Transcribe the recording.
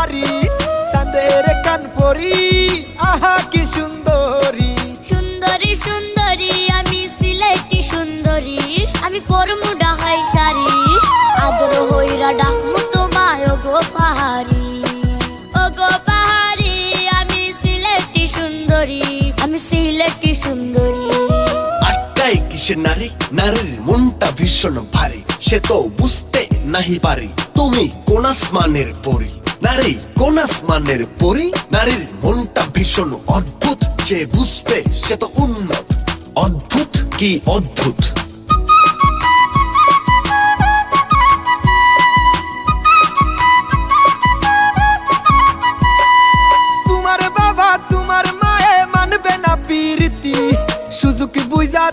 নারী, চাঁদের কানপরি আহা কি সুন্দরী। সুন্দরী সুন্দরী আমি সিলেটি সুন্দরী, আমি পরমু ঢাকাই শাড়ি, আদর হইরা ডাকমু তোমায় ওগো পাহাড়ি। ওগো পাহাড়ি আমি সিলেটি সুন্দরী, আমি সিলেটি সুন্দরী। আটকায় কিসের নারী, নারীর মনটা ভীষণ ভারী, সে তো বুঝতে নাহি পারি তুমি কোন আসমানের পরি। নারী কোন আসমানের পরি, নারীর মনটা ভীষণ অদ্ভুত, যে বুঝবে সে তো উন্নত। অদ্ভুত কি অদ্ভুত। তোমার বাবা তোমার মায়ে মানবে না প্রীতি, সুযোগ বুঝা